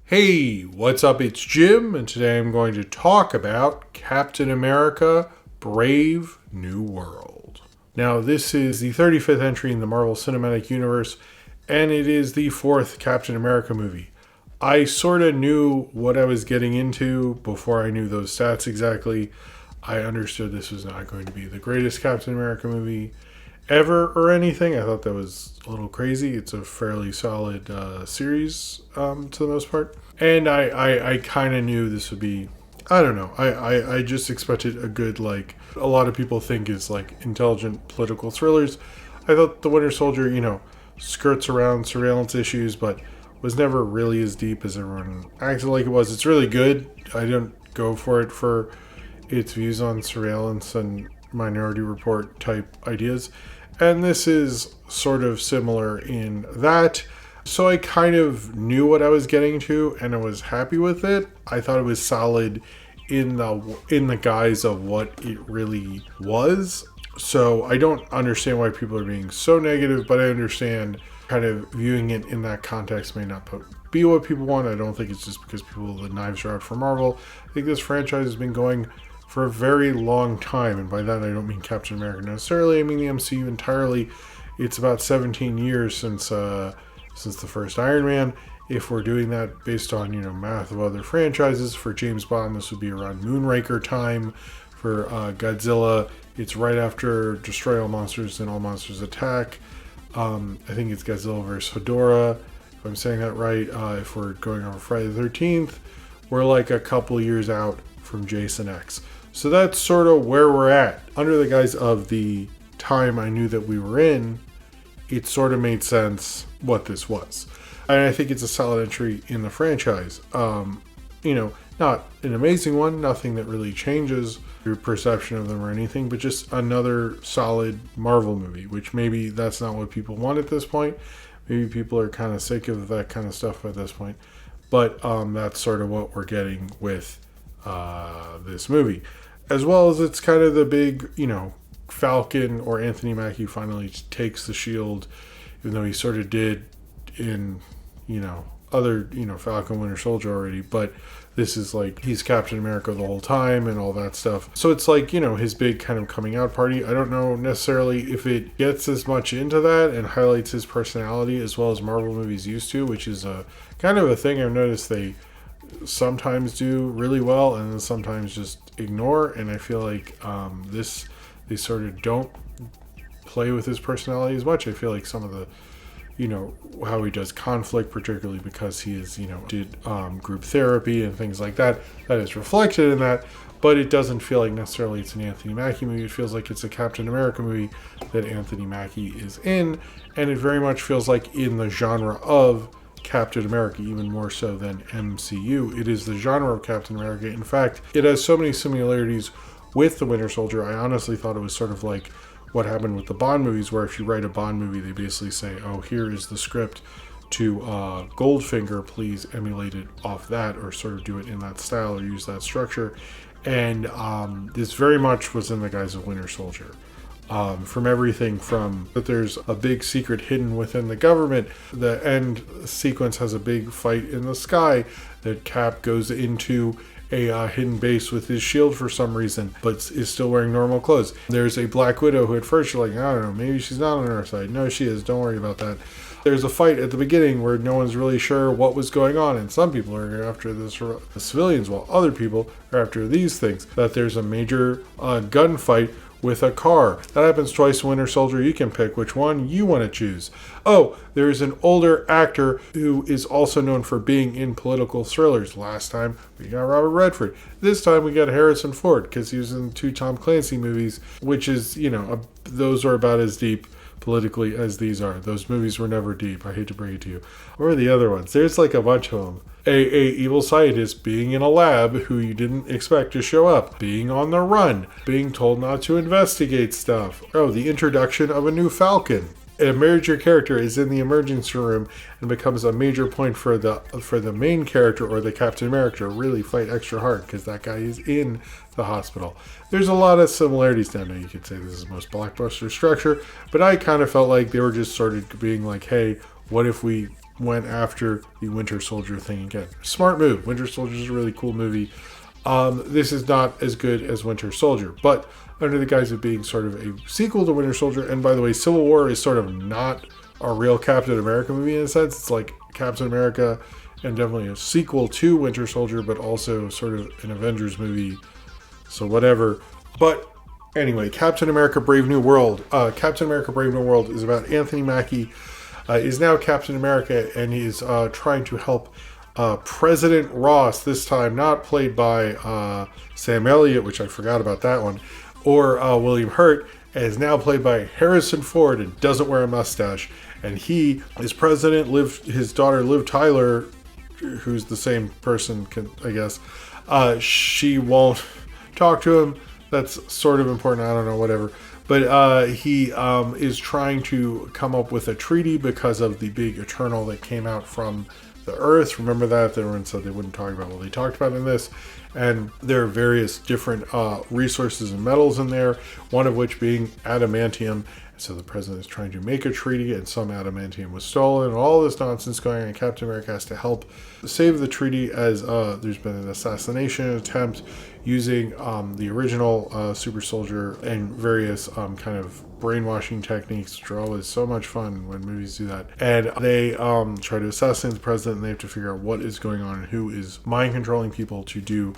Hey, what's up? It's Jim, and today I'm going to talk about Captain America Brave New World. Now, this is the 35th entry in the Marvel Cinematic Universe, and it is the fourth Captain America movie. I sort of knew what I was getting into before I knew those stats exactly. I understood this was not going to be the greatest Captain America movie ever or anything. I thought that was a little crazy. It's a fairly solid series to the most part. And I kind of knew this would be, I don't know. I just expected a good, like, a lot of people think is like intelligent political thrillers. I thought The Winter Soldier, skirts around surveillance issues, but was never really as deep as everyone acted like it was. It's really good. I don't go for it for its views on surveillance and Minority Report type ideas. And this is sort of similar in that. So I kind of knew what I was getting to, and I was happy with it. I thought it was solid in the guise of what it really was. So I don't understand why people are being so negative, but I understand kind of viewing it in that context may not be what people want. I don't think it's just because the knives are out for Marvel. I think this franchise has been going for a very long time, and by that I don't mean Captain America necessarily. I mean the MCU entirely. It's about 17 years since the first Iron Man. If we're doing that based on math of other franchises, for James Bond this would be around Moonraker time. For Godzilla, it's right after Destroy All Monsters and All Monsters Attack. I think it's Godzilla vs. Hedorah, if I'm saying that right. If we're going over Friday the 13th, we're like a couple years out from Jason X. So that's sort of where we're at. Under the guise of the time I knew that we were in, it sort of made sense what this was. And I think it's a solid entry in the franchise. Not an amazing one, nothing that really changes your perception of them or anything, but just another solid Marvel movie, which maybe that's not what people want at this point. Maybe people are kind of sick of that kind of stuff at this point. But that's sort of what we're getting with this movie. As well as it's kind of the big, Falcon or Anthony Mackie finally takes the shield, even though he sort of did in, other, Falcon Winter Soldier already. But this is like he's Captain America the whole time and all that stuff. So it's like, his big kind of coming out party. I don't know necessarily if it gets as much into that and highlights his personality as well as Marvel movies used to, which is a kind of a thing I've noticed they sometimes do really well and then sometimes just ignore. And I feel like they sort of don't play with his personality as much. I feel like some of the how he does conflict, particularly because he is did group therapy and things like that is reflected in that, but it doesn't feel like necessarily it's an Anthony Mackie movie. It feels like it's a Captain America movie that Anthony Mackie is in, and it very much feels like in the genre of Captain America, even more so than MCU. It is the genre of Captain America. In fact, it has so many similarities with the Winter Soldier. I honestly thought it was sort of like what happened with the Bond movies, where if you write a Bond movie, they basically say, oh, here is the script to Goldfinger, please emulate it off that, or sort of do it in that style or use that structure. And this very much was in the guise of Winter Soldier. From everything from that there's a big secret hidden within the government. The end sequence has a big fight in the sky that Cap goes into a hidden base with his shield for some reason, but is still wearing normal clothes. There's a Black Widow who at first you're like, I don't know, maybe she's not on our side. No, she is. Don't worry about that. There's a fight at the beginning where no one's really sure what was going on, and some people are after the civilians while other people are after these things. That there's a major gunfight with a car. That happens twice in Winter Soldier. You can pick which one you want to choose. Oh, there's an older actor who is also known for being in political thrillers. Last time we got Robert Redford. This time we got Harrison Ford because he was in 2 Tom Clancy movies, which is, those are about as deep politically as these are. Those movies were never deep. I hate to break it to you. Or the other ones. There's like a bunch of them. A evil scientist being in a lab who you didn't expect to show up, being on the run, being told not to investigate stuff. Oh, the introduction of a new Falcon. A major character is in the emergency room and becomes a major point for the main character or the Captain America to really fight extra hard because that guy is in the hospital. There's a lot of similarities down there. You could say this is the most blockbuster structure, but I kind of felt like they were just sort of being like, hey, what if we went after the Winter Soldier thing again. Smart move. Winter Soldier is a really cool movie. This is not as good as Winter Soldier, but under the guise of being sort of a sequel to Winter Soldier, and by the way, Civil War is sort of not a real Captain America movie in a sense. It's like Captain America and definitely a sequel to Winter Soldier, but also sort of an Avengers movie, so whatever. But anyway, Captain America Brave New World. Captain America Brave New World is about Anthony Mackie, is now Captain America, and he's trying to help President Ross, this time not played by Sam Elliott, which I forgot about that one, or William Hurt, and is now played by Harrison Ford and doesn't wear a mustache. And he is president. His daughter Liv Tyler, who's the same person, I guess, she won't talk to him. That's sort of important. I don't know, whatever. But he is trying to come up with a treaty because of the big Eternal that came out from the Earth. Remember that? Everyone said they wouldn't talk about what they talked about in this. And there are various different resources and metals in there, one of which being adamantium. So the president is trying to make a treaty, and some adamantium was stolen, and all this nonsense going on. And Captain America has to help save the treaty as there's been an assassination attempt using the original super soldier and various kind of brainwashing techniques, which are always so much fun when movies do that. And they try to assassinate the president, and they have to figure out what is going on and who is mind controlling people to do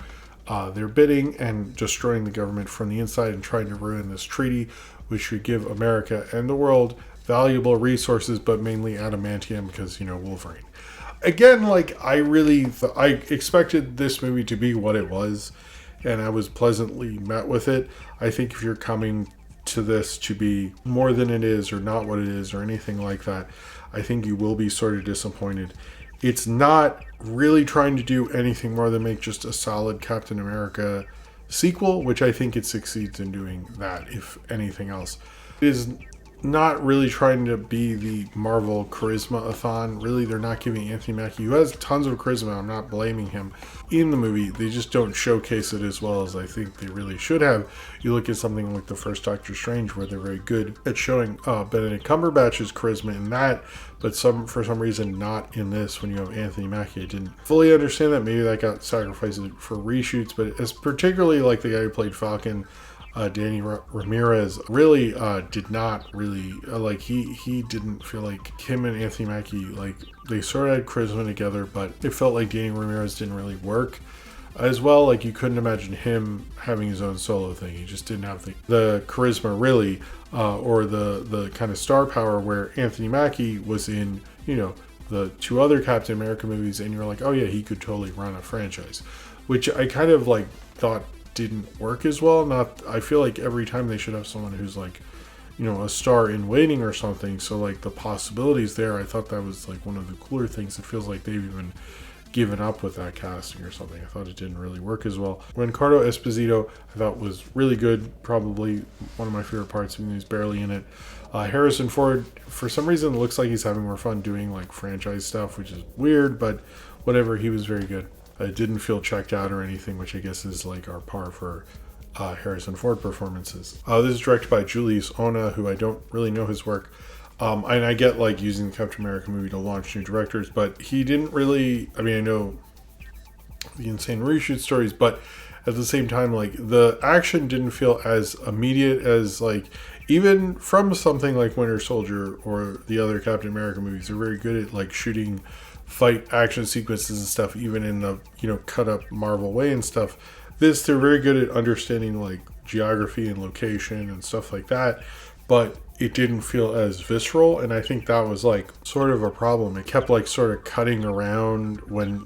their bidding and destroying the government from the inside and trying to ruin this treaty, which should give America and the world valuable resources, but mainly adamantium because, Wolverine. Again, I expected this movie to be what it was, and I was pleasantly met with it. I think if you're coming to this to be more than it is or not what it is or anything like that, I think you will be sort of disappointed. It's not really trying to do anything more than make just a solid Captain America sequel, which I think it succeeds in doing that, if anything else. It is not really trying to be the Marvel charisma-a-thon. Really, they're not giving Anthony Mackie, who has tons of charisma, I'm not blaming him, in the movie. They just don't showcase it as well as I think they really should have. You look at something like the first Doctor Strange, where they're very good at showing Benedict Cumberbatch's charisma in that, but for some reason not in this when you have Anthony Mackie. I didn't fully understand that. Maybe that got sacrificed for reshoots, but it's particularly like the guy who played Falcon, Danny Ramirez, really did not really he didn't feel like him and Anthony Mackie, they sort of had charisma together, but it felt like Danny Ramirez didn't really work as well. You couldn't imagine him having his own solo thing. He just didn't have the charisma really, or the kind of star power where Anthony Mackie was in, the two other Captain America movies, and you're like, oh yeah, he could totally run a franchise, which I kind of thought didn't work as well. I feel like every time they should have someone who's a star in waiting or something, so the possibilities there. I thought that was one of the cooler things. It feels like they've even given up with that casting or something. I thought it didn't really work as well. Giancarlo Esposito I thought was really good, probably one of my favorite parts, even though he's barely in it. Harrison Ford, for some reason, looks like he's having more fun doing franchise stuff, which is weird, but whatever. He was very good. I didn't feel checked out or anything, which I guess is our par for Harrison Ford performances. This is directed by Julius Ona, who I don't really know his work. And I get using the Captain America movie to launch new directors, but he didn't really, I know the insane reshoot stories, but at the same time, the action didn't feel as immediate as even from something like Winter Soldier or the other Captain America movies. They're very good at shooting fight action sequences and stuff, even in the cut up Marvel way and stuff. They're very good at understanding geography and location and stuff like that, but it didn't feel as visceral, and I think that was sort of a problem. It kept sort of cutting around when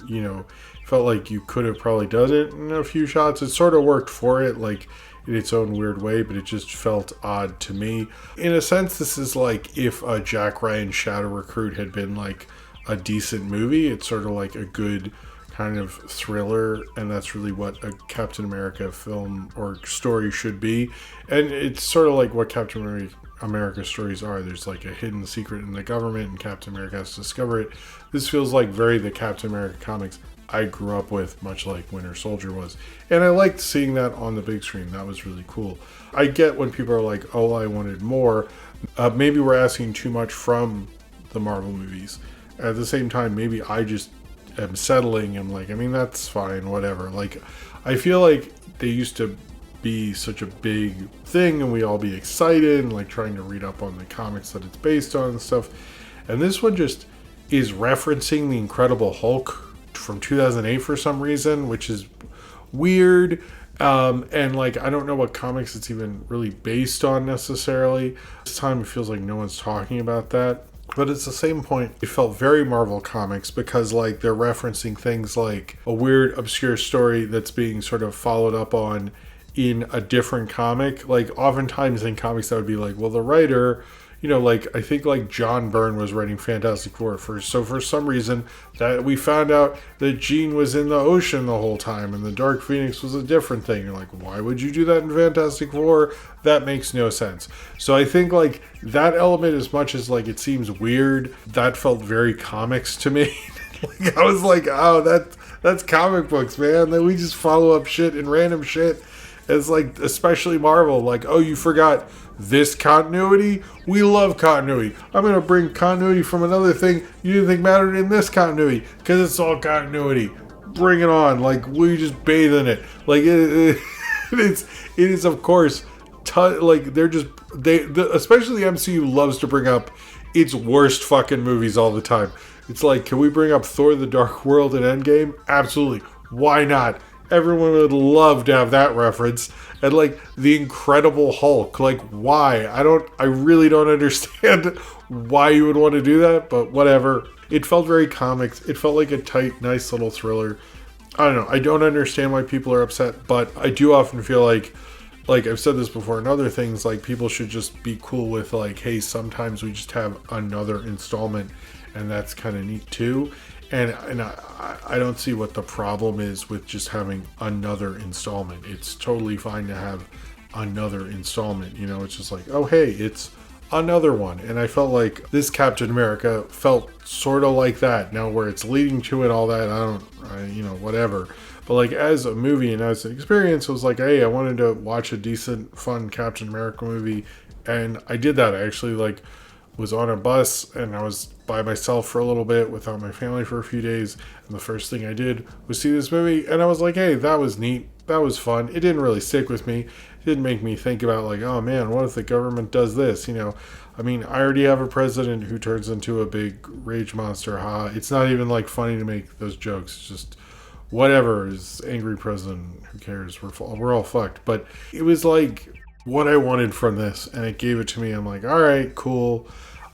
felt like you could have probably done it in a few shots. It sort of worked for it in its own weird way, but it just felt odd to me. In a sense, this is if Jack Ryan's Shadow Recruit had been a decent movie. It's sort of a good kind of thriller, and that's really what a Captain America film or story should be. And it's sort of what Captain America stories are. There's a hidden secret in the government, and Captain America has to discover it. This feels very the Captain America comics I grew up with, much like Winter Soldier was. And I liked seeing that on the big screen. That was really cool. I get when people are oh, I wanted more. Maybe we're asking too much from the Marvel movies. At the same time, maybe I just am settling and like, I mean, that's fine, whatever. Like, I feel like they used to be such a big thing and we all be excited and like trying to read up on the comics that it's based on and stuff. And this one just is referencing the Incredible Hulk from 2008 for some reason, which is weird. And like, I don't know what comics it's even really based on necessarily. This time it feels like no one's talking about that. But it's the same point. It felt very Marvel Comics because like they're referencing things like a weird obscure story that's being sort of followed up on in a different comic. Like oftentimes in comics that would be like, well, the writer, you know, like I think like John Byrne was writing Fantastic Four first. So for some reason that we found out that Jean was in the ocean the whole time and the Dark Phoenix was a different thing. You're like, why would you do that in Fantastic Four? That makes no sense. So I think like that element, as much as like it seems weird, that felt very comics to me. Like I was like, oh, that's comic books, man. That we just follow up shit and random shit. It's like, especially Marvel, like, oh, you forgot this continuity? We love continuity. I'm going to bring continuity from another thing you didn't think mattered in this continuity because it's all continuity. Bring it on. Like, we just bathe in it. Like, it is, of course, like, especially the MCU loves to bring up its worst fucking movies all the time. It's like, can we bring up Thor: The Dark World and Endgame? Absolutely. Why not? Everyone would love to have that reference. And like the Incredible Hulk, like why? I really don't understand why you would want to do that, but whatever. It felt very comics. It felt like a tight, nice little thriller. I don't know. I don't understand why people are upset, but I do often feel like I've said this before in other things, like people should just be cool with like, hey, sometimes we just have another installment and that's kind of neat too. And I don't see what the problem is with just having another installment. It's totally fine to have another installment. You know, it's just like, oh, hey, it's another one. And I felt like this Captain America felt sort of like that. Now, where it's leading to and all that, whatever. But like as a movie and as an experience, it was like, hey, I wanted to watch a decent, fun Captain America movie. And I did that. I actually like was on a bus and I was by myself for a little bit without my family for a few days, and the first thing I did was see this movie, and I was like, hey, that was neat, that was fun. It didn't really stick with me. It didn't make me think about like, oh man, what if the government does this, you know? I mean, I already have a president who turns into a big rage monster. It's not even like funny to make those jokes. It's just whatever. Is angry president, who cares? We're all fucked. But it was like what I wanted from this, and it gave it to me. I'm like, all right, cool.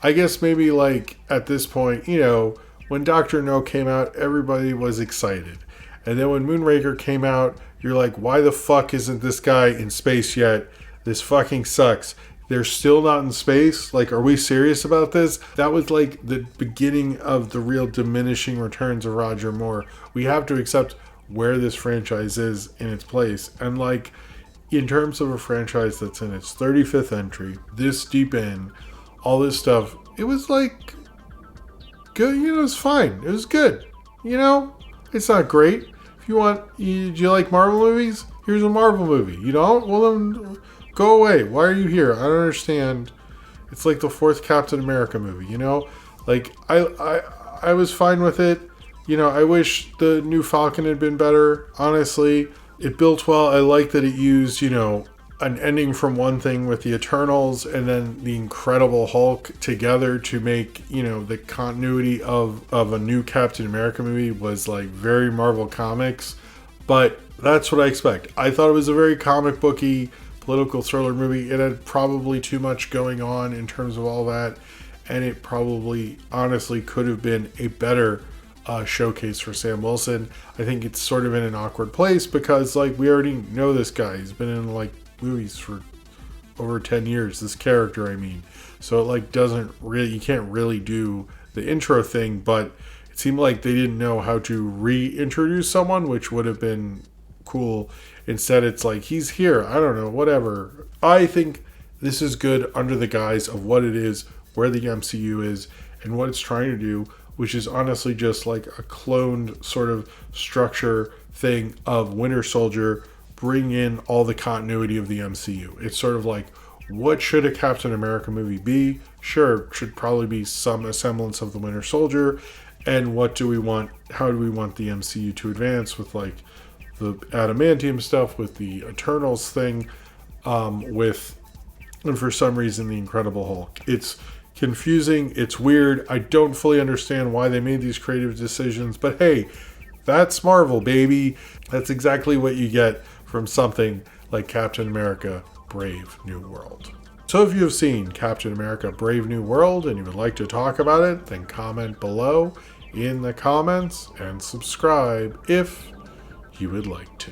I guess maybe like at this point, you know, when Dr. No came out, everybody was excited. And then when Moonraker came out, you're like, why the fuck isn't this guy in space yet? This fucking sucks. They're still not in space? Like, are we serious about this? That was like the beginning of the real diminishing returns of Roger Moore. We have to accept where this franchise is in its place. And like, in terms of a franchise that's in its 35th entry, this deep in, all this stuff, it was like good, you know, it was fine. It was good. You know, it's not great. If you want, do you like Marvel movies? Here's a Marvel movie. You don't? Well, then go away. Why are you here? I don't understand. It's like the fourth Captain America movie, you know? Like, I was fine with it. You know, I wish the new Falcon had been better, honestly. It built well. I like that it used, you know, an ending from one thing with the Eternals and then the Incredible Hulk together to make, you know, the continuity of a new Captain America movie was like very Marvel Comics. But that's what I expect. I thought it was a very comic booky political thriller movie. It had probably too much going on in terms of all that, and it probably honestly could have been a better showcase for Sam Wilson. I think it's sort of in an awkward place because like we already know this guy. He's been in like movies for over 10 years, this character, I mean. So it like doesn't really, you can't really do the intro thing, but it seemed like they didn't know how to reintroduce someone, which would have been cool. Instead, it's like, he's here, I don't know, whatever. I think this is good under the guise of what it is, where the MCU is, and what it's trying to do, which is honestly just like a cloned sort of structure thing of Winter Soldier, bring in all the continuity of the MCU. It's sort of like What should a Captain America movie be? Sure, it should probably be some semblance of the Winter Soldier. And what do we want? How do we want the MCU to advance with like the adamantium stuff, with the Eternals thing, and for some reason the Incredible Hulk. It's confusing. It's weird. I don't fully understand why they made these creative decisions, but hey, that's Marvel, baby. That's exactly what you get from something like Captain America Brave New World. So if you have seen Captain America Brave New World and you would like to talk about it, then comment below in the comments and subscribe if you would like to.